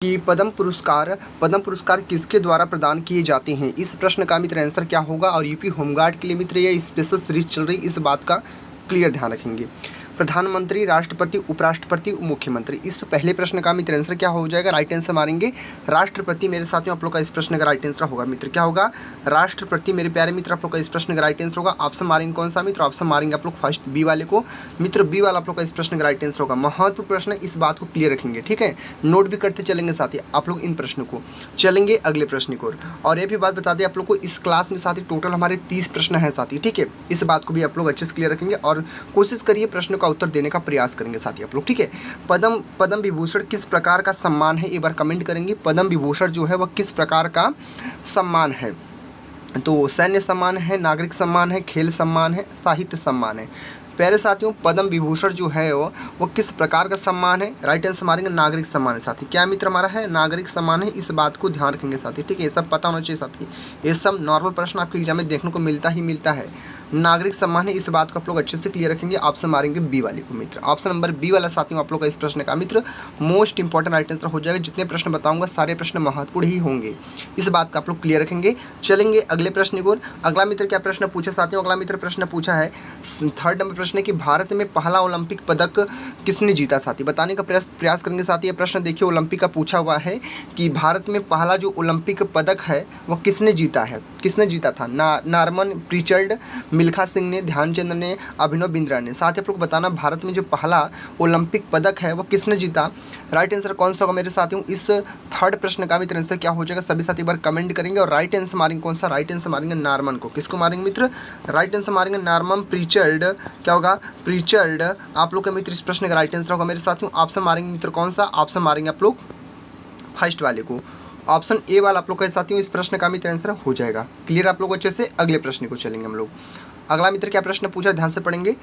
कि पद्म पुरस्कार किसके द्वारा प्रदान किए जाते हैं। इस प्रश्न का मित्र आंसर क्या होगा। और यूपी होमगार्ड के लिए मित्र ये स्पेशल सीरीज चल रही, इस बात का क्लियर ध्यान रखेंगे। प्रधानमंत्री, राष्ट्रपति, उपराष्ट्रपति, मुख्यमंत्री, इस पहले प्रश्न का मित्र आंसर क्या हो जाएगा। राइट आंसर मारेंगे राष्ट्रपति। मेरे साथियों आप लोग का इस प्रश्न का राइट आंसर होगा मित्र, क्या होगा, राष्ट्रपति। मेरे प्यारे मित्र आप लोग का इस प्रश्न का राइट आंसर होगा। ऑप्शन मारेंगे कौन सा मित्र, ऑप्शन मारेंगे आप लोग फर्स्ट बी वाले को मित्र, बी वाला आप लोग का इस प्रश्न का राइट आंसर होगा। महत्वपूर्ण प्रश्न है, इस बात को क्लियर रखेंगे, ठीक है। नोट भी करते चलेंगे साथी आप लोग इन प्रश्नों को। चलेंगे अगले प्रश्न को। और ये भी बात बता दें आप लोग को, इस क्लास में साथी टोटल हमारे 30 प्रश्न हैं साथी, ठीक है। इस बात को भी आप लोग अच्छे से क्लियर रखेंगे और कोशिश करिए प्रश्न का उत्तर देने का प्रयास करेंगे साथी आप लोग, ठीक है। पद्म विभूषण किस प्रकार का सम्मान है, एक बार कमेंट करेंगे। पद्म विभूषण जो है वह किस प्रकार का सम्मान है। तो सैन्य सम्मान है, नागरिक सम्मान है, खेल सम्मान है, साहित्य सम्मान है। प्यारे साथियों पद्म विभूषण जो है वो किस प्रकार का सम्मान है। राइट आंसर मारेंगे नागरिक सम्मान है साथी। क्या मित्र हमारा है, नागरिक सम्मान है। इस बात को ध्यान रखेंगे साथी, ठीक है। ये सब पता होना चाहिए साथी, ये सब नॉर्मल प्रश्न आपके एग्जाम में देखने को मिलता है। नागरिक सम्मान है, इस बात को आप लोग अच्छे से क्लियर रखेंगे। ऑप्शन मारेंगे बी वाले को मित्र, ऑप्शन नंबर बी वाला साथियों आप लोग का इस प्रश्न का मित्र मोस्ट इंपॉर्टेंट राइट आंसर हो जाएगा। जितने प्रश्न बताऊंगा सारे प्रश्न महत्वपूर्ण ही होंगे, इस बात का आप लोग क्लियर रखेंगे। चलेंगे अगले प्रश्न की ओर। अगला मित्र क्या प्रश्न पूछा साथियों, अगला मित्र प्रश्न पूछा है 3rd नंबर प्रश्न है कि भारत में पहला ओलंपिक पदक किसने जीता साथी। बताने का प्रयास करेंगे साथी। ये प्रश्न देखिए ओलंपिक का पूछा हुआ है कि भारत में पहला जो ओलंपिक पदक है वह किसने जीता है, किसने जीता था। नॉर्मन प्रिचर्ड, मिल्खा सिंह ने, ध्यानचंद ने, अभिनव बिंद्रा ने। साथ ही आप लोग बताना भारत में जो पहला ओलंपिक पदक है वह किसने जीता। राइट आंसर कौन सा होगा मेरे साथियों। इस 3rd प्रश्न का मित्र आंसर क्या हो जाएगा, सभी साथी एक बार कमेंट करेंगे। और राइट आंसर मारेंगे कौन सा, राइट आंसर मारेंगे नॉर्मन को। किसको मारेंगे मित्र, राइट आंसर मारेंगे नॉर्मन प्रिचर्ड। क्या होगा, प्रिचर्ड आप लोग का मित्र इस प्रश्न का राइट आंसर होगा मेरे साथियों। ऑप्शन मारेंगे मित्र कौन सा, ऑप्शन मारेंगे आप लोग फर्स्ट वाले को, ऑप्शन ए वाला आप लोग के साथियों इस प्रश्न का मित्र आंसर हो जाएगा। क्लियर आप लोग अच्छे से। अगले प्रश्न को चलेंगे हम लोग। अगला मित्र क्या प्रश्न पूछा, ध्यान से पढ़ेंगे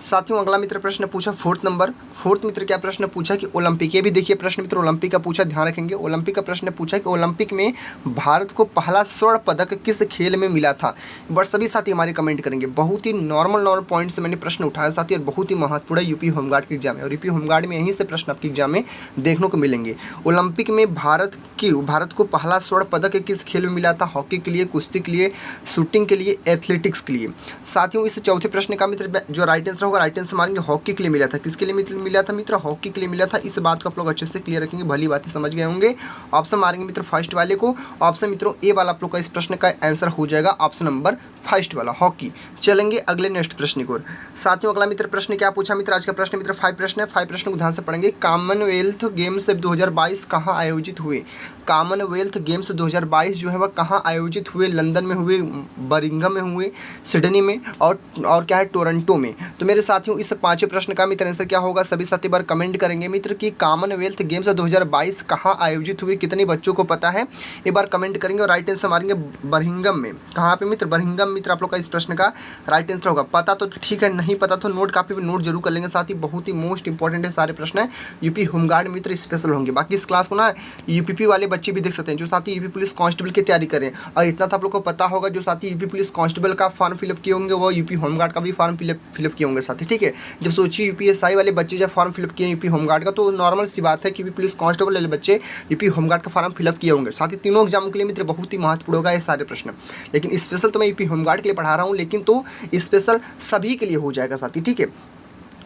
साथियों। अगला मित्र प्रश्न पूछा 4th मित्र क्या प्रश्न पूछा कि ओलंपिक, ये भी देखिए प्रश्न मित्र ओलंपिक का पूछा, ध्यान रखेंगे। ओलंपिक का प्रश्न पूछा कि ओलंपिक में भारत को पहला स्वर्ण पदक किस खेल में मिला था। बट सभी साथी हमारे कमेंट करेंगे। बहुत ही नॉर्मल पॉइंट से मैंने प्रश्न उठाया साथी, और बहुत ही महत्वपूर्ण है यूपी होमगार्ड के एग्जाम में। और यूपी होमगार्ड में यहीं से प्रश्न आपके एग्जाम में देखने को मिलेंगे। ओलंपिक में भारत को पहला स्वर्ण पदक किस खेल में मिला था। हॉकी के लिए, कुश्ती के लिए, शूटिंग के लिए, एथलेटिक्स के लिए। साथियों इस चौथे प्रश्न का मित्र जो राइट आंसर होगा, राइट आंसर मारेंगे हॉकी के लिए मिला था। किसके लिए मिला था मित्र, हॉकी के लिए मिला था। इस बात को आप लोग अच्छे से क्लियर रखेंगे, भली बात समझ गए होंगे। ऑप्शन मारेंगे मित्र फर्स्ट वाले को, ऑप्शन मित्रों ए वाला आप लोग का इस प्रश्न का आंसर हो जाएगा, ऑप्शन नंबर फर्स्ट वाला हॉकी। चलेंगे अगले नेक्स्ट प्रश्न को। साथियों अगला मित्र प्रश्न क्या पूछा मित्र, आज का प्रश्न मित्र 5 प्रश्न है। 5 प्रश्न को ध्यान से पढ़ेंगे। कॉमनवेल्थ गेम्स 2022 कहाँ आयोजित हुए। कॉमनवेल्थ गेम्स 2022 जो है वह कहाँ आयोजित हुए। लंदन में हुए, बर्मिंघम में हुए, सिडनी में और क्या है टोरंटो में। तो मेरे साथियों इस 5 प्रश्न का मित्र आंसर क्या होगा, सभी साथी बार कमेंट करेंगे मित्र कि कॉमनवेल्थ गेम्स 2022 कहाँ आयोजित हुए। कितने बच्चों को पता है एक बार कमेंट करेंगे। और राइट आंसर मारेंगे बर्मिंघम में। कहाँ पे मित्र, बर्मिंघम मित्र आप लोग का इस प्रश्न का राइट आंसर होगा। पता तो ठीक है, नहीं पता तो नोट कापी पे नोट जरूर कर लेंगे साथी, बहुत ही मोस्ट इंपॉर्टेंट है सारे प्रश्न है। यूपी होमगार्ड मित्र स्पेशल होंगे। बाकी इस क्लास को ना यूपीपी वाले बच्चे भी देख सकते हैं जो साथी यूपी पुलिस कांस्टेबल की तैयारी करें। और इतना तो आप लोग को पता होगा जो साथी यूपी पुलिस कांस्टेबल का फॉर्म फिलअप किए होंगे वो यूपी होमगार्ड का भी फॉर्म फिलअप किए होंगे साथी, ठीक है। जब सोचिए यूपीएसआई वाले बच्चे जब फॉर्म फिलअप किए यूपी होमगार्ड का, तो नॉर्मल सी बात है कि यूपी पुलिस कांस्टेबल वाले बच्चे यूपी होमगार्ड का फॉर्म फिलअप किए होंगे साथी। तीनों एग्जाम के लिए मित्र बहुत ही महत्वपूर्ण होगा ये सारे प्रश्न। लेकिन स्पेशल तो मैं यूपी होमगार्ड के लिए पढ़ा रहा हूँ, लेकिन तो स्पेशल सभी के लिए हो जाएगा साथी, ठीक है।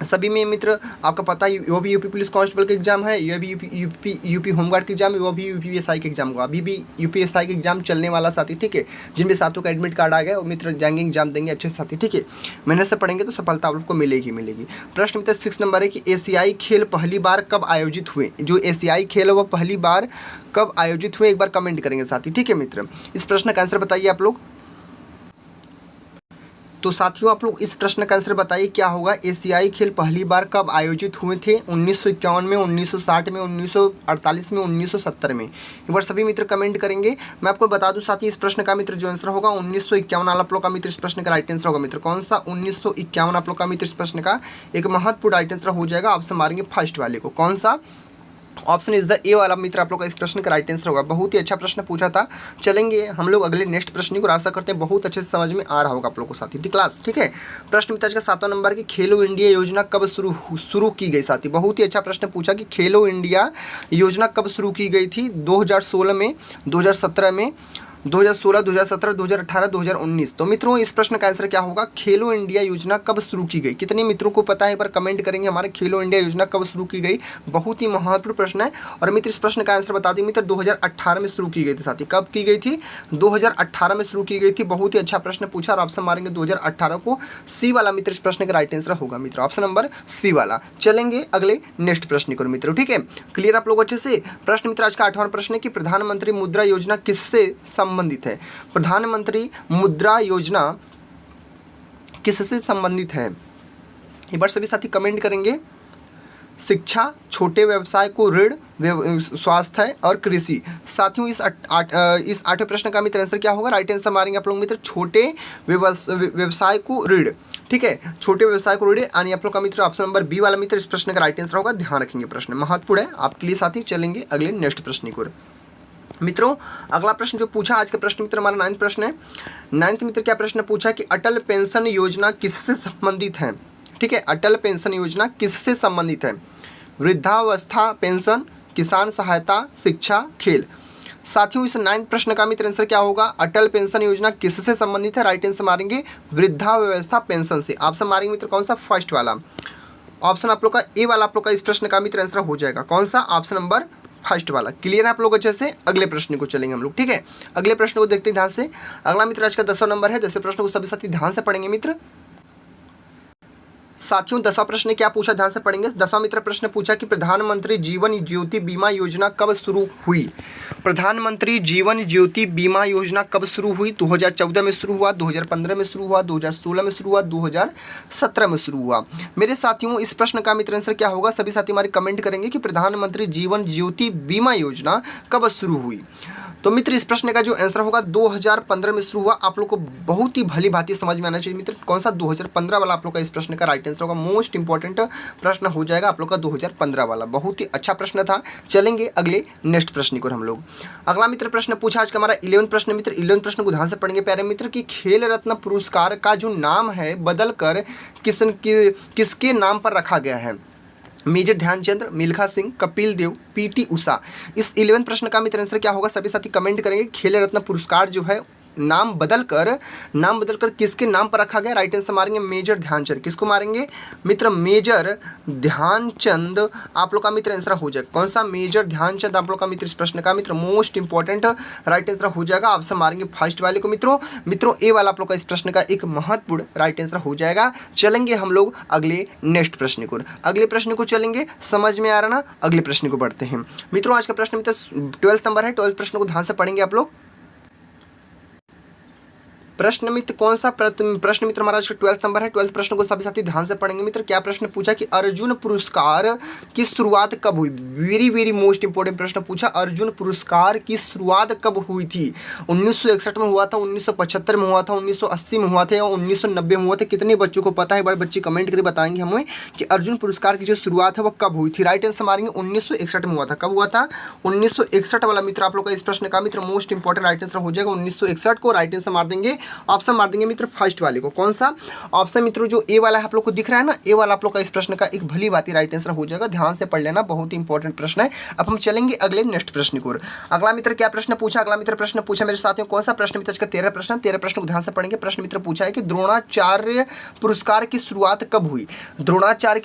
सभी में मित्र आपका पता है वो भी यूपी पुलिस कांस्टेबल का एग्जाम है, ये भी यूपी होमगार्ड का एग्जाम है, वो भी यूपीएसआई का एग्जाम होगा। अभी भी यूपीएसआई का एग्जाम चलने वाला साथी, ठीक है। जिनमें साथियों का एडमिट कार्ड आ गया वो मित्र जाएंगे एग्जाम देंगे अच्छे साथी, ठीक है। मेहनत से पढ़ेंगे तो सफलता आप लोग को मिलेगी। प्रश्न मित्र 6 नंबर है कि एशियाई खेल पहली बार कब आयोजित हुए। जो एशियाई खेल है वो पहली बार कब आयोजित हुए एक बार कमेंट करेंगे साथी, ठीक है मित्र। इस प्रश्न का आंसर बताइए आप लोग। तो साथियों आप लोग इस प्रश्न का आंसर बताइए क्या होगा। एशियाई खेल पहली बार कब आयोजित हुए थे। 1951 में, 1960 में, 1948 में, 1970 में। एक बार सभी मित्र कमेंट करेंगे। मैं आपको बता दूं साथी इस प्रश्न का मित्र जो आंसर होगा 1951 आप लोग का मित्र इस प्रश्न का राइट आंसर होगा मित्र। कौन सा 1951 आप लोग का मित्र इस प्रश्न का एक महत्वपूर्ण राइट आंसर हो जाएगा। ऑप्शन मारेंगे फर्स्ट वाले को। कौन सा ऑप्शन इज द ए वाला मित्र आप लोग का इस प्रश्न का राइट आंसर होगा। बहुत ही अच्छा प्रश्न पूछा था। चलेंगे हम लोग अगले नेक्स्ट प्रश्न को। आशा करते हैं बहुत अच्छे से समझ में आ रहा होगा आप लोगों को साथी। क्लास ठीक है। प्रश्न मित्र आज का 7वां नंबर की खेलो इंडिया योजना कब शुरू की गई साथी। बहुत ही अच्छा प्रश्न पूछा कि खेलो इंडिया योजना कब शुरू की गई थी। 2016 में, 2017 में, 2016, 2017, 2018, 2019। तो मित्रों इस प्रश्न का आंसर क्या होगा, खेलो इंडिया योजना कब शुरू की गई। कितने मित्रों को पता है एक बार कमेंट करेंगे हमारे खेलो इंडिया योजना कब शुरू की गई। बहुत ही महत्वपूर्ण प्रश्न है। और मित्र इस प्रश्न का आंसर बता दें मित्र, 2018 में शुरू की गई थी साथी। कब की गई थी, 2018 में शुरू की गई थी। बहुत ही अच्छा प्रश्न पूछा और ऑप्शन मारेंगे 2018 को। सी वाला मित्र इस प्रश्न का राइट आंसर होगा मित्र, ऑप्शन नंबर सी वाला। चलेंगे अगले नेक्स्ट प्रश्न को मित्रों। ठीक है, क्लियर आप लोग अच्छे से। प्रश्न मित्र आज का 8वां प्रश्न है कि प्रधानमंत्री मुद्रा योजना किससे संबंधित है। प्रधानमंत्री मुद्रा योजना किससे संबंधित है। एक बार सभी साथी कमेंट करेंगे। शिक्षा, छोटे व्यवसाय को ऋण, स्वास्थ्य और कृषि। साथियों इस 8वें प्रश्न का मित्र आंसर क्या होगा, राइट आंसर मारेंगे आप लोग मित्र छोटे व्यवसाय को ऋण। ठीक है, छोटे व्यवसाय को ऋण यानी आप लोग का मित्र ऑप्शन नंबर बी वाला मित्र इस प्रश्न का राइट आंसर होगा। ध्यान रखेंगे, प्रश्न महत्वपूर्ण है आपके लिए साथी। चलेंगे अगले नेक्स्ट प्रश्न को मित्रों। अगला प्रश्न जो पूछा आज का प्रश्न मित्र हमारा 9वां प्रश्न है। 9वां मित्र क्या प्रश्न पूछा कि अटल पेंशन योजना किससे संबंधित है। ठीक है, अटल पेंशन योजना किससे संबंधित है। वृद्धावस्था पेंशन, किसान सहायता, शिक्षा, खेल। साथियों इस 9वें प्रश्न का मित्र आंसर क्या होगा, अटल पेंशन योजना किससे संबंधित है। राइट आंसर मारेंगे वृद्धावस्था पेंशन से। ऑप्शन मारेंगे मित्र कौन सा, फर्स्ट वाला। ऑप्शन आप लोग का ए वाला आप लोग का इस प्रश्न का मित्र आंसर हो जाएगा। कौन सा, ऑप्शन नंबर फर्स्ट वाला। क्लियर है आप लोग अच्छे से। अगले प्रश्न को चलेंगे हम लोग। ठीक है, अगले प्रश्न को देखते हैं ध्यान से। अगला मित्र आज का 10वां नंबर है। 10वें प्रश्न को सभी साथी ध्यान से पढ़ेंगे मित्र। साथियों 10वां प्रश्न क्या पूछा, ध्यान से पढ़ेंगे। 10वां मित्र प्रश्न पूछा कि प्रधानमंत्री जीवन ज्योति बीमा योजना कब शुरू हुई। प्रधानमंत्री जीवन ज्योति बीमा योजना कब शुरू हुई। 2014 में शुरू हुआ, 2015 में शुरू हुआ, 2016 में शुरू हुआ, 2017 में शुरू हुआ। मेरे साथियों इस प्रश्न का मित्र आंसर क्या होगा, सभी साथी हमारे कमेंट करेंगे कि प्रधानमंत्री जीवन ज्योति बीमा योजना कब शुरू हुई। तो मित्र इस प्रश्न का जो आंसर होगा 2015 में शुरू हुआ। आप लोग को बहुत ही भली भांति समझ में आना चाहिए मित्र, कौन सा 2015 वाला आप लोग का इस प्रश्न का राइट आंसर होगा। मोस्ट इंपॉर्टेंट प्रश्न हो जाएगा आप लोग का 2015 वाला। बहुत ही अच्छा प्रश्न था। चलेंगे अगले नेक्स्ट प्रश्न को हम लोग। अगला मित्र प्रश्न पूछा आज का हमारा 11वां प्रश्न मित्र। 11वें प्रश्न को ध्यान से पढ़ेंगे प्यारे मित्र कि खेल रत्न पुरस्कार का जो नाम है बदल कर किसके नाम पर रखा गया है। Major Dhyanchand, Milkha Singh, Kapil Dev, PT Usha. इस 11वें प्रश्न का मित्र आंसर क्या होगा, सभी साथी कमेंट करेंगे। खेल रत्न पुरस्कार जो है नाम बदलकर किसके नाम पर रखा गया। राइट आंसर मारेंगे मेजर ध्यानचंद। किसको मारेंगे मित्र, मेजर ध्यानचंद आप लोग का मित्र आंसर हो जाएगा। कौन सा, मेजर ध्यानचंद आप लोग का मित्र इस प्रश्न का मित्र मोस्ट इंपॉर्टेंट राइट आंसर हो जाएगा। ऑप्शन मारेंगे फर्स्ट वाले को मित्रों ए वाला आप लोग का इस प्रश्न का एक महत्वपूर्ण राइट आंसर हो जाएगा। चलेंगे हम लोग अगले नेक्स्ट प्रश्न को। अगले प्रश्न को चलेंगे, समझ में आ रहा ना। अगले प्रश्न को बढ़ते हैं मित्रों। आज का प्रश्न मित्र 12वां नंबर है। 12वें प्रश्न को ध्यान से पढ़ेंगे आप लोग। प्रश्न मित्र कौन सा प्रश्न मित्र हमारा 12वां नंबर है। 12वें प्रश्न को सभी साथी ध्यान से पढ़ेंगे मित्र। क्या प्रश्न पूछा कि अर्जुन पुरस्कार की शुरुआत कब हुई। वेरी मोस्ट इंपोर्टेंट प्रश्न पूछा, अर्जुन पुरस्कार की शुरुआत कब हुई थी। 1961 में हुआ था, 1975 में हुआ था, 1980 में हुआ था या 1990 में हुआ था। कितने बच्चों को पता है, बड़े बच्चे कमेंट करके बताएंगे हमें कि अर्जुन पुरस्कार की जो शुरुआत है वो कब हुई थी। राइट आंसर मारेंगे 1961 में हुआ था। कब हुआ था, 1961 वाला मित्र आप लोग का इस प्रश्न का मित्र मोस्ट इंपॉर्टेंट राइट आंसर हो जाएगा 1961 को। राइट आंसर मार देंगे, ऑप्शन मार देंगे मित्र फर्स्ट वाले को। कौन सा ऑप्शन मित्रों, जो ए वाला है आप लोग को दिख रहा है ना, ए वाला आप लोग का इस प्रश्न का एक भली बात राइट आंसर हो जाएगा। ध्यान से पढ़ लेना, बहुत ही इंपॉर्टेंट प्रश्न है। अब हम चलेंगे अगले नेक्स्ट प्रश्न को। अगला मित्र क्या प्रश्न पूछा, अगला मित्र प्रश्न पूछा मेरे साथियों कौन सा प्रश्न मित्र, इसका 13 प्रश्न। 13 प्रश्न को ध्यान से पढ़ेंगे। प्रश्न मित्र पूछा है कि द्रोणाचार्य पुरस्कार की शुरुआत कब हुई। द्रोणाचार्य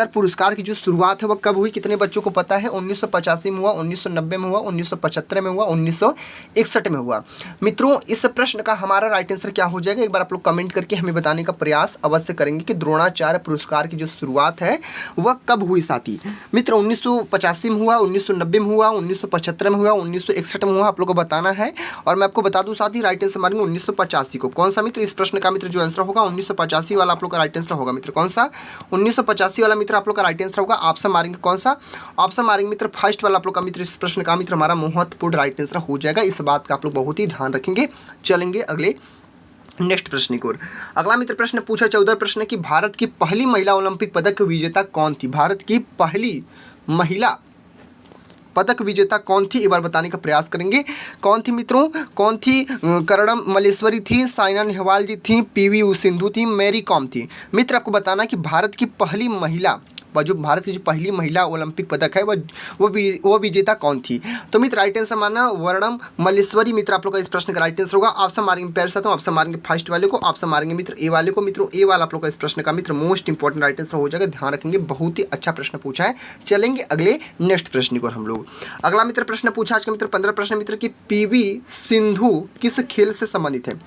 पुरस्कार की जो शुरुआत है वह कब हुई। कितने बच्चों को पता है, 1985 में हुआ, 1990 में हुआ, 1975 में हुआ, 1961 में हुआ। मित्रों इस प्रश्न का हमारा राइट आंसर क्या हो जाएगा, एक बार आप लोग कमेंट करके हमें बताने का प्रयास अवश्य करेंगे कि द्रोणाचार्य पुरस्कार की जो शुरुआत है वह कब हुई साथी। मित्र 1985 में हुआ, 1990 में हुआ, 1975 में हुआ, 1961 में हुआ, आप लोग को बताना है। और मैं आपको बता दूं साथी राइट आंसर मारेंगे 1985 को। कौन सा मित्र, इस प्रश्न का मित्र जो आंसर होगा 1985 वाला आप लोग का राइट आंसर होगा मित्र। कौन सा, 1985 वाला मित्र आप लोग का राइट आंसर होगा। ऑप्शन मारेंगे कौन सा, ऑप्शन मारेंगे मित्र फर्स्ट वाला आप लोग का मित्र इस प्रश्न का मित्र हमारा महत्वपूर्ण राइट आंसर हो जाएगा। इस बात का आप लोग बहुत ही ध्यान रखेंगे। चलेंगे अगले नेक्स्ट प्रश्न की ओर। अगला मित्र प्रश्न पूछा 14 प्रश्न कि भारत की पहली महिला ओलंपिक पदक विजेता कौन थी। भारत की पहली महिला पदक विजेता कौन थी, एक बार बताने का प्रयास करेंगे। कौन थी मित्रों, कौन थी? करणम मल्लेश्वरी थी, साइना नेहवाल जी थी, पीवी सिंधु थी, मैरी कॉम थी। मित्र आपको बताना कि भारत की पहली महिला भारत की जो पहली महिला ओलंपिक पदक है वो विजेता कौन थी? तो मित्र राइट आंसर माना वर्णम मल्लेश्वरी। मित्र आप लोग का इस प्रश्न का राइट आंसर होगा। ऑप्शन मारेंगे पैर साथ ऑप्शन मारेंगे फर्स्ट वाले को, ऑप्शन मारेंगे मित्र ए वाले को। मित्रों ए वाला आप लोग का इस प्रश्न का मित्र मोस्ट इंपॉर्टेंट राइट आंसर हो जाएगा, ध्यान रखेंगे, बहुत ही अच्छा प्रश्न पूछा है। चलेंगे अगले नेक्स्ट प्रश्न को हम लोग। अगला मित्र प्रश्न पूछा आज का मित्र 15 प्रश्न मित्र की पीवी सिंधु किस खेल से संबंधित है?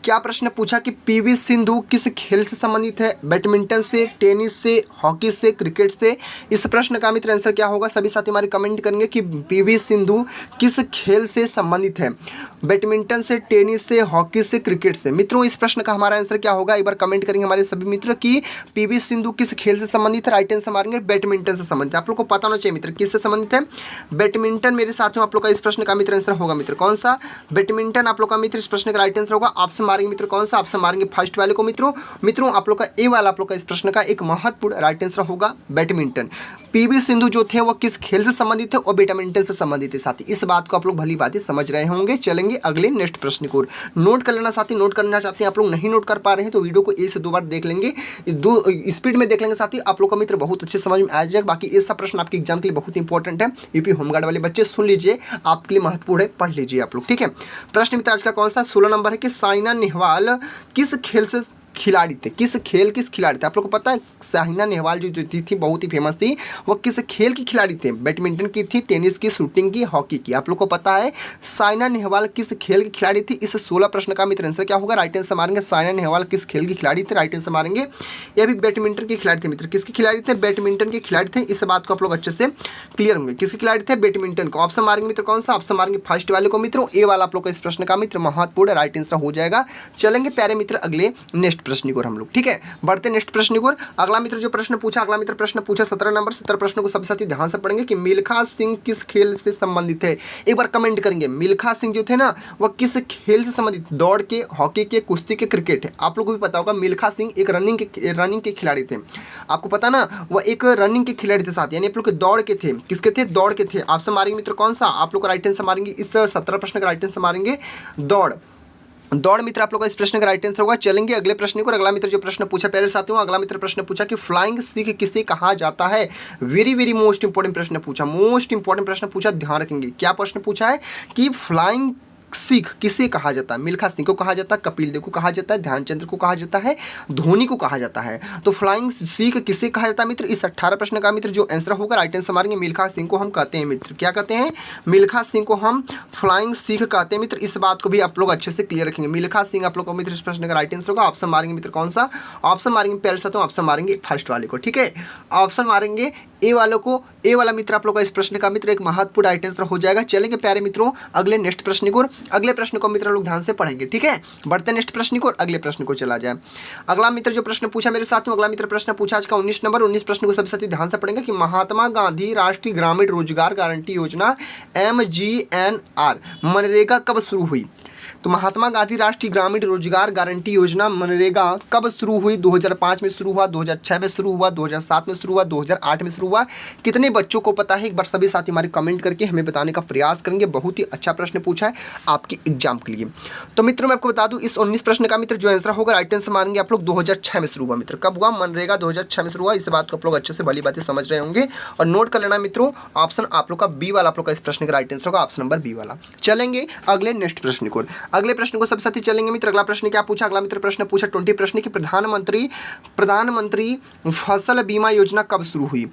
क्या प्रश्न पूछा कि पीवी सिंधु किस खेल से संबंधित है? बैडमिंटन से, टेनिस से, हॉकी से, क्रिकेट से? इस प्रश्न का मित्र आंसर क्या होगा? सभी साथी हमारे कमेंट करेंगे कि पीवी सिंधु किस खेल से संबंधित है? बैडमिंटन से, टेनिस से, हॉकी से, क्रिकेट से? मित्रों इस प्रश्न का हमारा आंसर क्या होगा? एक बार कमेंट करेंगे हमारे सभी मित्र कि पीवी सिंधु किस खेल से संबंधित है? राइट आंसर मारेंगे बैडमिंटन से संबंधित है। आप लोग को पता होना चाहिए मित्र किससे संबंधित है? बैडमिंटन। मेरे साथियों आप लोग का इस प्रश्न का मित्र आंसर होगा मित्र कौन सा? बैडमिंटन आप लोग का मित्र इस प्रश्न का राइट आंसर होगा। ऑप्शन मारेंगे मित्र कौन सा? ऑप्शन मारेंगे फर्स्ट वाले को। मित्रों आप लोग का ए वाला आप लोग का इस प्रश्न का एक महत्वपूर्ण राइट आंसर होगा बैडमिंटन। पीवी सिंधु जो थे वो किस खेल से संबंधित है? और बैडमिंटन से संबंधित है साथी। इस बात को आप लोग भली बातें समझ रहे होंगे। चलेंगे अगले नेक्स्ट प्रश्न को। नोट कर लेना साथी, नोट करना चाहते हैं आप लोग, नहीं नोट कर पा रहे हैं तो वीडियो को 1 से 2 बार देख लेंगे, दो स्पीड में देख लेंगे साथी, आप लोग का मित्र बहुत अच्छे समझ में आ जाएगा। बाकी ये सब प्रश्न आपके एग्जाम के लिए बहुत इंपॉर्टेंट है। यूपी होमगार्ड वाले बच्चे सुन लीजिए, आपके लिए महत्वपूर्ण है, पढ़ लीजिए आप लोग, ठीक है। प्रश्न मित्र आज का कौन सा? 16 नंबर है कि साइना नेहवाल किस खेल से खिलाड़ी थे? किस खिलाड़ी थे? आप लोग को पता है साइना नेहवाल जो थी बहुत ही फेमस थी, वो किस खेल की खिलाड़ी थे? बैडमिंटन की थी, टेनिस की, शूटिंग की, हॉकी की? आप लोग को पता है साइना नेहवाल किस खेल की खिलाड़ी थी? इस 16 प्रश्न का मित्र आंसर क्या होगा? राइट आंसर मारेंगे साइना नेहवाल किस खेल की खिलाड़ी थे? राइट आंसर मारेंगे। ये भी बैडमिंटन के खिलाड़ी थे मित्र। किसके खिलाड़ी थे? बैडमिंटन के खिलाड़ी थे। इस बात को आप लोग अच्छे से क्लियर होंगे। किसके खिलाड़ी थे? बैडमिंटन को। ऑप्शन मारेंगे मित्र कौन सा? ऑप्शन मारेंगे फर्स्ट वाले को। मित्रों ए वाला आप लोग का इस प्रश्न का मित्र महत्वपूर्ण राइट आंसर हो जाएगा। चलेंगे प्यारे मित्र अगले नेक्स्ट प्रश्न को हम लोग, ठीक है। बढ़ते नेक्स्ट प्रश्न को। अगला मित्र जो प्रश्न पूछा, अगला मित्र प्रश्न पूछा 17 नंबर। 17 प्रश्न को सब साथी ध्यान से पढ़ेंगे कि मिल्खा सिंह किस खेल से संबंधित है? एक बार कमेंट करेंगे। मिल्खा सिंह जो थे ना वह किस खेल से संबंधित? दौड़ के, हॉकी के, कुश्ती के, क्रिकेट है? आप लोगों को भी पता होगा मिल्खा सिंह एक रनिंग के खिलाड़ी थे। आपको पता ना वह एक रनिंग के खिलाड़ी थे साथ, यानी आप लोग दौड़ के थे। किसके थे? दौड़ के थे। ऑप्शन मारेंगे मित्र कौन सा? आप लोग का राइट आंसर मारेंगे इस 17 प्रश्न का राइट आंसर मारेंगे दौड़ मित्र आप लोग का इस प्रश्न का राइट आंसर होगा। चलेंगे अगले प्रश्न को। अगला मित्र जो प्रश्न पूछा पहले साथियों, अगला मित्र प्रश्न पूछा कि फ्लाइंग सिख किसे कहा जाता है? वेरी मोस्ट इंपॉर्टेंट प्रश्न पूछा, मोस्ट इंपॉर्टेंट प्रश्न पूछा, ध्यान रखेंगे। क्या प्रश्न पूछा है कि फ्लाइंग सिख किसे कहा जाता है? मिल्खा सिंह को कहा जाता है, कपिल देव को कहा जाता है, ध्यानचंद्र को कहा जाता है, धोनी को कहा जाता है। तो फ्लाइंग सिख किसे कहा जाता है मित्र? इस 18 प्रश्न का मित्र जो आंसर होगा राइट आंसर मारेंगे मिल्खा सिंह को हम कहते हैं मित्र। क्या कहते हैं? मिल्खा सिंह को हम फ्लाइंग सिख कहते हैं मित्र। इस बात को भी आप लोग अच्छे से क्लियर रखेंगे। मिल्खा सिंह आप लोग को मित्र इस प्रश्न का राइट आंसर होगा। ऑप्शन मारेंगे मित्र कौन सा? ऑप्शन मारेंगे पहले से तो ऑप्शन मारेंगे फर्स्ट वाले को, ठीक है। ऑप्शन मारेंगे ए वालों को। ए वाला मित्र आप लोग का इस प्रश्न का मित्र एक महत्वपूर्ण राइट आंसर हो जाएगा। चलेंगे प्यारे मित्रों अगले नेक्स्ट प्रश्न को। अगले प्रश्न को मित्र लोग ध्यान से पढ़ेंगे, ठीक है। बढ़ते नेक्स्ट प्रश्न को और अगले प्रश्न को चला जाए। अगला मित्र जो प्रश्न पूछा मेरे साथ में, अगला मित्र प्रश्न पूछा आज का 19 नंबर। 19 प्रश्न को सभी साथी ध्यान से पढ़ेंगे कि महात्मा गांधी राष्ट्रीय ग्रामीण रोजगार गारंटी योजना MGNR मनरेगा कब शुरू हुई? तो महात्मा गांधी राष्ट्रीय ग्रामीण रोजगार गारंटी योजना मनरेगा कब शुरू हुई? 2005 में शुरू हुआ, 2006 में शुरू हुआ, 2007 में शुरू हुआ, 2008 में शुरू हुआ? कितने बच्चों को पता है? एक बार सभी साथी हमारे कमेंट करके हमें बताने का प्रयास करेंगे। बहुत ही अच्छा प्रश्न पूछा है आपके एग्जाम के लिए। तो मित्रों मैं आपको बता दूं इस 19 प्रश्न का मित्र जो आंसर होगा राइट आंसर मानेंगे आप लोग 2006 में शुरू हुआ मित्र। कब हुआ? मनरेगा 2006 में शुरू हुआ। इस बात को आप लोग अच्छे से भली बातें समझ रहे होंगे और नोट कर लेना मित्रों। ऑप्शन आप लोग का बी वाला आप लोग का इस प्रश्न का राइट आंसर होगा, ऑप्शन नंबर बी वाला। चलेंगे अगले नेक्स्ट प्रश्न को। अगले प्रश्न को सब साथी चलेंगे मित्र। अगला प्रश्न क्या पूछा? अगला मित्र प्रश्न पूछा 20 प्रश्न की प्रधानमंत्री फसल बीमा योजना कब शुरू हुई?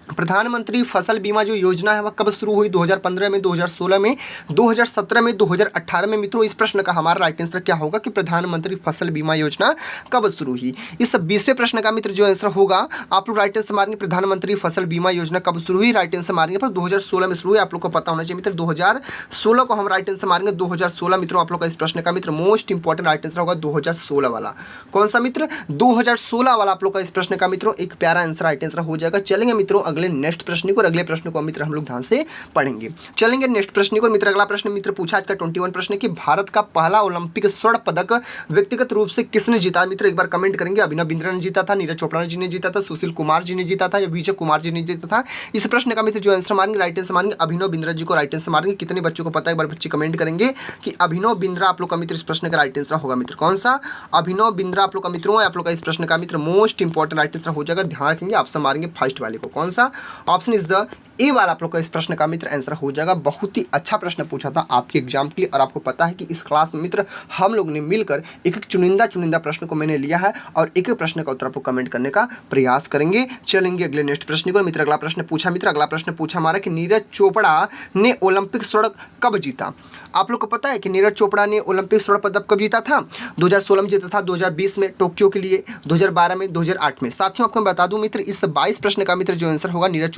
प्रधानमंत्री फसल बीमा जो योजना है वह कब शुरू हुई? 2015 में, 2016 में, 2017 में, 2018 में? मित्रों इस प्रश्न का हमारा राइट आंसर क्या होगा कि प्रधानमंत्री फसल बीमा योजना कब शुरू हुई? इस 20वें प्रश्न का मित्र जो आंसर होगा आप लोग राइट आंसर मारेंगे प्रधानमंत्री फसल बीमा योजना कब शुरू हुई? राइट आंसर मारेंगे पर 2016 में शुरू हुई। आप लोग को पता होना चाहिए मित्र 2016 को हम राइट आंसर मारेंगे 2016। मित्रों आप लोग का इस प्रश्न का मित्र मोस्ट इंपॉर्टेंट राइट आंसर होगा 2016 वाला। कौन सा मित्र? 2016 वाला आप लोग का इस प्रश्न का मित्रों एक प्यारा आंसर राइट आंसर हो जाएगा। चलेंगे मित्रों अगले नेक्स्ट प्रश्न को, और अगले प्रश्न को मित्र हम लोग ध्यान से पढ़ेंगे। चलेंगे नेक्स्ट प्रश्न को मित्र। अगला प्रश्न मित्र पूछा आज का 21 प्रश्न कि भारत का पहला ओलंपिक स्वर्ण पदक व्यक्तिगत रूप से किसने जीता। मित्र एक बार कमेंट करेंगे। अभिनव बिंद्रा ने जीता था, नीरज चोपड़ा जी ने जीता था, सुशील कुमार जी ने जीता था या विजय कुमार जी ने जीता था। इस प्रश्न का मित्र जो आंसर मारेंगे, राइट आंसर मारेंगे अभिनव बिंद्रा जी को, राइट आंसर मारेंगे। कितने बच्चों को पता है एक बार बच्चे कमेंट करेंगे कि अभिनव बिंद्रा आप लोग का मित्र इस प्रश्न का राइट आंसर होगा। मित्र कौन सा? अभिनव बिंद्रा आप लोग का मित्रों, आप लोग का इस प्रश्न का मित्र मोस्ट इंपॉर्टेंट राइट आंसर हो जाएगा। ध्यान रखेंगे, ऑप्शन मारेंगे फर्स्ट वाले को। कौन सा? ऑप्शन इज द ए वाला आप लोग का इस प्रश्न का मित्र आंसर हो जाएगा। बहुत ही अच्छा प्रश्न पूछा था आपके एग्जाम के लिए, और आपको पता है कि इस क्लास में मित्र हम लोग ने मिलकर एक एक चुनिंदा प्रश्न को मैंने लिया है और एक एक प्रश्न का उत्तर आपको कमेंट करने का प्रयास करेंगे। चलेंगे अगले नेक्स्ट प्रश्न को। मित्र अगला प्रश्न पूछा मित्र, अगला प्रश्न पूछा हमारा कि नीरज चोपड़ा ने ओलंपिक स्वर्ण कब जीता। आप लोग को पता है कि नीरज चोपड़ा ने ओलंपिक स्वर्ण पदक कब जीता था? 2016 में जीता था, 2020 में टोक्यो के लिए, 2012 में, 2008 में। साथियों आपको मैं बता दूं मित्र, इस 22 प्रश्न का मित्र जो आंसर होगा नीरज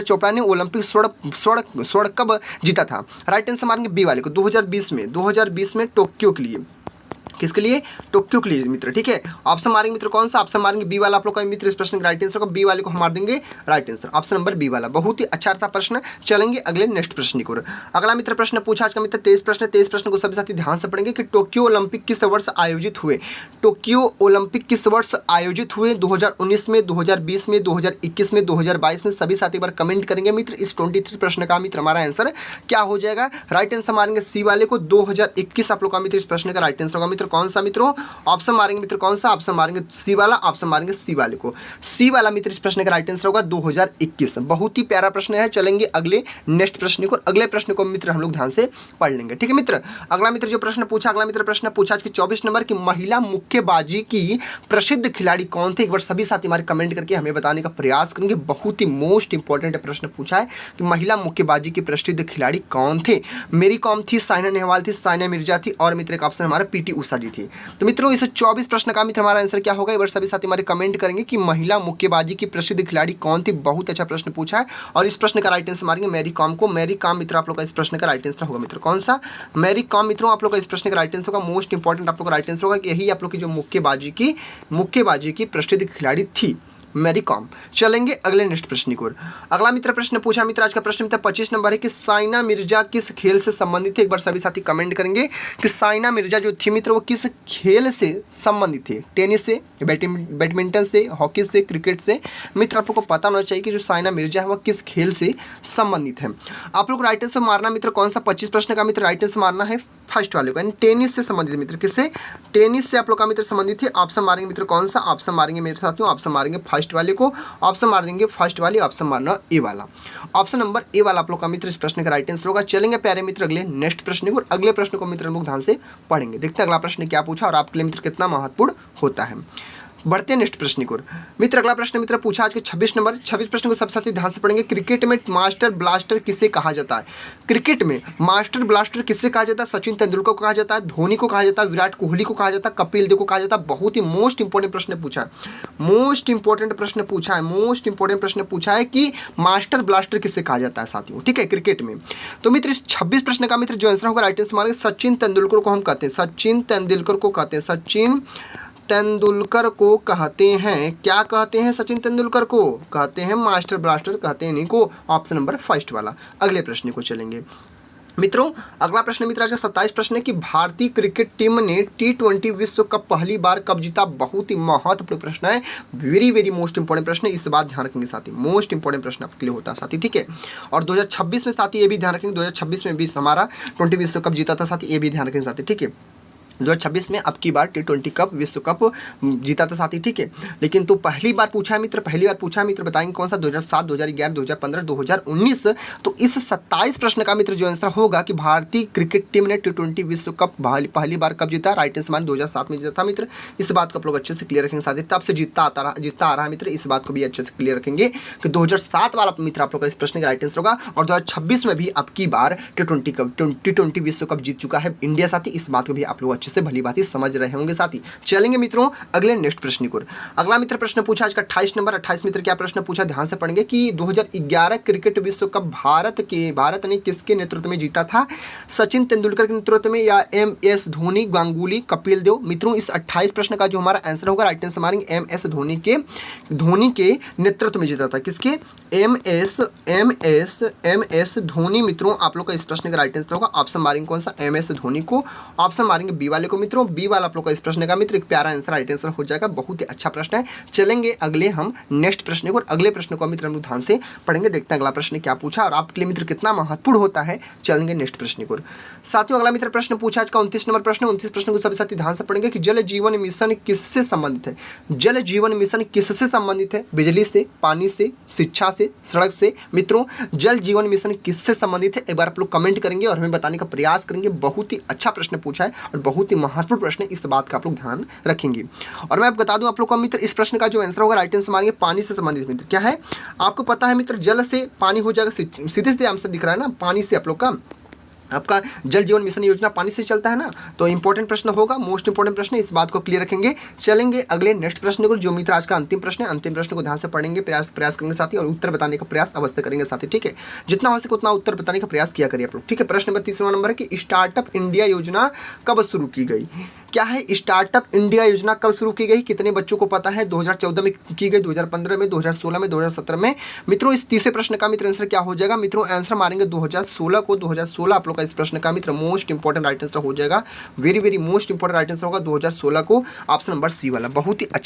चोपड़ा ने ओलंपिक स्वर्ण कब जीता था। राइट आंसर मारेंगे बी वाले को, 2020 में टोक्यो के लिए। किसके लिए? टोक्यो के लिए मित्र। ठीक है, ऑप्शन मारेंगे मित्र कौन सा? ऑप्शन मारेंगे बी वाला आप लोग का मित्र इस प्रश्न का राइट आंसर होगा। बी वाले को हम मार देंगे right answer, option number B वाला। बहुत ही अच्छा था प्रश्न। चलेंगे अगले नेक्स्ट प्रश्न की ओर। अगला मित्र प्रश्न पूछा आज का मित्र 23 प्रश्न को सभी साथी ध्यान से पढ़ेंगे कि टोक्यो ओलंपिक किस वर्ष आयोजित हुए। टोक्यो ओलंपिक किस वर्ष आयोजित हुए? 2019 में, 2020 में, 2021 में, 2022 में। सभी साथी बार कमेंट करेंगे मित्र। इस 23 प्रश्न का मित्र हमारा आंसर क्या हो जाएगा? राइट आंसर मारेंगे सी वाले को, 2021 आप लोग का मित्र इस प्रश्न का राइट आंसर होगा। मित्र कौन सा मित्रों? ऑप्शन मारेंगे मित्र कौन सा? ऑप्शन मारेंगे सी वाला, ऑप्शन मारेंगे सी वाले को। सी वाला मित्र इस प्रश्न का राइट आंसर होगा 2021। बहुत ही प्यारा प्रश्न है। चलेंगे अगले नेक्स्ट प्रश्न को, अगले प्रश्न को मित्र हम लोग ध्यान से पढ़ लेंगे। ठीक है मित्र, अगला मित्र जो प्रश्न पूछा, अगला मित्र प्रश्न पूछा आज के 24 नंबर की महिला मुक्केबाजी की प्रसिद्ध खिलाड़ी कौन थे। एक बार सभी साथी हमारे कमेंट करके हमें बताने का प्रयास करेंगे। बहुत ही मोस्ट इंपॉर्टेंट प्रश्न पूछा है कि महिला मुक्केबाजी के प्रसिद्ध खिलाड़ी कौन थे। मेरी कॉम थी, साइना नेहवाल थी, साइना मिर्जा थी, और मित्र एक ऑप्शन हमारा पीटी उषा जी थी। तो मित्रों इस 24 प्रश्न का मित्र हमारा आंसर क्या होगा? एक बार सभी साथी हमारे कमेंट करेंगे कि महिला मुक्केबाजी की प्रसिद्ध खिलाड़ी कौन थी। बहुत अच्छा प्रश्न पूछा है, और इस प्रश्न का राइट आंसर मारेंगे मैरी कॉम को। मैरी कॉम मित्र आप लोग का इस प्रश्न का राइट आंसर होगा। मित्र कौन सा? मैरी कॉम मित्रों आप लोग का इस प्रश्न का राइट आंसर होगा। मोस्ट इंपॉर्टेंट आप लोग का राइट आंसर होगा कि यही आप लोग की जो मुक्केबाजी की प्रसिद्ध खिलाड़ी थी, मैरी कॉम। चलेंगे अगले नेक्स्ट प्रश्न की ओर। अगला मित्र प्रश्न पूछा मित्र आज का प्रश्न मित्र 25 नंबर है कि साइना मिर्जा किस खेल से संबंधित थे। एक बार सभी साथी कमेंट करेंगे कि साइना मिर्जा जो थी मित्र वो किस खेल से संबंधित थे। टेनिस से, बैडमिंटन से, हॉकी से, क्रिकेट से। मित्र आप लोग को पता होना चाहिए कि जो साइना मिर्जा है वह किस खेल से संबंधित है। आप लोग राइट आंसर मारना मित्र कौन सा? 25 प्रश्न का मित्र राइट आंसर मारना है फर्स्ट वाले को, यानी टेनिस से संबंधित मित्र। किससे? टेनिस से आप लोग का मित्र संबंधित है। ऑप्शन मारेंगे मित्र कौन सा? ऑप्शन मारेंगे मेरे साथियों, ऑप्शन मारेंगे फर्स्ट वाले को, ऑप्शन मार देंगे फर्स्ट वाले, ऑप्शन मारना ए वाला, ऑप्शन नंबर ए वाला आप लोग का मित्र इस प्रश्न का राइट आंसर होगा। चलेंगे प्यारे मित्र अगले नेक्स्ट प्रश्न को, और अगले प्रश्न को मित्र हम लोग ध्यान से पढ़ेंगे। देखते हैं अगला प्रश्न क्या पूछा और आपके लिए मित्र कितना महत्वपूर्ण होता है। बढ़ते हैं नेक्स्ट प्रश्न को मित्र। अगला प्रश्न मित्र पूछा आज के 26 नंबर। 26 प्रश्न को सब साथी ध्यान से पढ़ेंगे। क्रिकेट में मास्टर ब्लास्टर किसे कहा जाता है? क्रिकेट में मास्टर ब्लास्टर किसे कहा जाता है? सचिन तेंदुलकर को कहा जाता है, धोनी को कहा जाता है, विराट कोहली को कहा जाता है, कपिल देव को कहा जाता है। बहुत ही मोस्ट इंपॉर्टेंट प्रश्न पूछा है, मोस्ट इंपॉर्टेंट प्रश्न पूछा है कि मास्टर ब्लास्टर किसे कहा जाता है साथियों। ठीक है, क्रिकेट में। तो मित्र इस 26 प्रश्न का मित्र जो आंसर होगा राइट आंसर मारेंगे सचिन तेंदुलकर को हम कहते हैं, सचिन तेंदुलकर को कहते हैं, सचिन तेंदुलकर को कहते हैं। क्या कहते हैं? सचिन तेंदुलकर को कहते हैं मास्टर ब्लास्टर, कहते हैं इन्हीं को। ऑप्शन नंबर फर्स्ट वाला। अगले प्रश्न को चलेंगे मित्रों। अगला प्रश्न मित्र आज का 27 प्रश्न है कि भारतीय क्रिकेट टीम ने T20 विश्व कप पहली बार कब जीता। बहुत ही महत्वपूर्ण प्रश्न है, वेरी मोस्ट इंपॉर्टेंट प्रश्न है। इस बात ध्यान रखेंगे साथी, मोस्ट इंपॉर्टेंट प्रश्न आपके लिए होता है साथी। ठीक है, और 2026 में साथी ये भी ध्यान रखेंगे, 2026 में भी हमारा T20 विश्व कप जीता था साथी, ये भी ध्यान रखेंगे साथी। ठीक है, 2026 में अब की बार T20 कप विश्व कप जीता था साथी। ठीक है, लेकिन तो पहली बार पूछा है मित्र, बताएंगे कौन सा? 2007, 2011, 2015, 2019। तो इस 27 प्रश्न का मित्र जो आंसर होगा कि भारतीय क्रिकेट टीम ने T20 विश्व कप पहली बार कब जीता। राइट आंसर मान 2007 में जीता था मित्र। इस बात को आप लोग अच्छे से क्लियर रखेंगे साथी, तब से जीतता आ रहा है मित्र। इस बात को भी अच्छे से क्लियर रखेंगे कि 2007 वाला मित्र आप लोग का इस प्रश्न का राइट आंसर होगा। और 2026 में भी अब की बार T20 विश्व कप जीत चुका है इंडिया साथी। इस बात को भी आप लोग अच्छे से भली बात समझ रहे होंगे साथी। चलेंगे मित्रों अगले नेक्स्ट प्रश्न को। अगला मित्र प्रश्न पूछा आज का 28 नंबर। 28 मित्र क्या प्रश्न पूछा, ध्यान से पढ़ेंगे कि 2011 क्रिकेट विश्व कप भारत ने किसके नेतृत्व में जीता था? सचिन तेंदुलकर के नेतृत्व में या MS धोनी, गांगुली, कपिल देव? मित्रों इस 28 प्रश्न का जो हमारा आंसर होगा राइट आंसर मारेंगे MS धोनी के नेतृत्व में जीता था। किसके? MS धोनी। मित्रों आप लोग का इस प्रश्न का राइट आंसर होगा ऑप्शन मारेंगे कौन सा? MS धोनी को। ऑप्शन मारेंगे बी वाले को। मित्रों बी वाला आप लोग का इस प्रश्न का मित्र एक प्यारा आंसर राइट आंसर हो जाएगा। बहुत ही अच्छा प्रश्न है। चलेंगे अगले हम नेक्स्ट प्रश्न को, और अगले प्रश्न को मित्र हम ध्यान से पढ़ेंगे, देखते हैं अगला प्रश्न क्या पूछा और आपके लिए मित्र कितना महत्वपूर्ण होता है। चलेंगे नेक्स्ट प्रश्न को। साथियों अगला मित्र प्रश्न पूछा आज का 29 नंबर प्रश्न। 29 प्रश्न को सभी साथी ध्यान से पढ़ेंगे कि जल जीवन मिशन किससे संबंधित है? जल जीवन मिशन किससे संबंधित है? बिजली से, पानी से, शिक्षा से, सड़क से? मित्रों जल जीवन मिशन किससे संबंधित है एक बार आप लोग कमेंट करेंगे और हमें बताने का प्रयास करेंगे। बहुत ही अच्छा प्रश्न पूछा है और बहुत ही महत्वपूर्ण प्रश्न है, इस बात का आप लोग ध्यान रखेंगे। और मैं बता दूं आप लोग को मित्र इस प्रश्न का जो आंसर होगा राइट आंसर मानेंगे पानी से संबंधित। मित्र क्या है आपको पता है मित्र, जल से पानी हो जाएगा, सीधे सीधे आंसर दिख रहा है ना, पानी से आप लोग का आपका जल जीवन मिशन योजना पानी से चलता है ना, तो इंपॉर्टेंट प्रश्न होगा, मोस्ट इंपॉर्टेंट प्रश्न है, इस बात को क्लियर रखेंगे। चलेंगे अगले नेक्स्ट प्रश्न को, जो मित्र आज का अंतिम प्रश्न है। अंतिम प्रश्न को ध्यान से पढ़ेंगे, प्रयास करेंगे साथी और उत्तर बताने का प्रयास अवश्य करेंगे साथी। ठीक है, जितना हो सके उतना उत्तर बताने का प्रयास किया करिए आप लोग। ठीक है, प्रश्न नंबर 30वां नंबर है कि स्टार्टअप इंडिया योजना कब शुरू की गई? क्या है स्टार्टअप इंडिया योजना कब शुरू की गई? कितने बच्चों को पता है? 2014 में की गई, 2015 में, 2016 में, 2017 में? मित्रों इस तीसरे प्रश्न का मित्र आंसर क्या हो जाएगा? मित्रों आंसर मारेंगे 2016 को। 2016 आप लोग का इस प्रश्न का मित्र मोस्ट इंपॉर्टेंट राइट आंसर हो जाएगा। Very very most important right answer होगा 2016 को, ऑप्शन नंबर सी वाला। बहुत ही अच्छा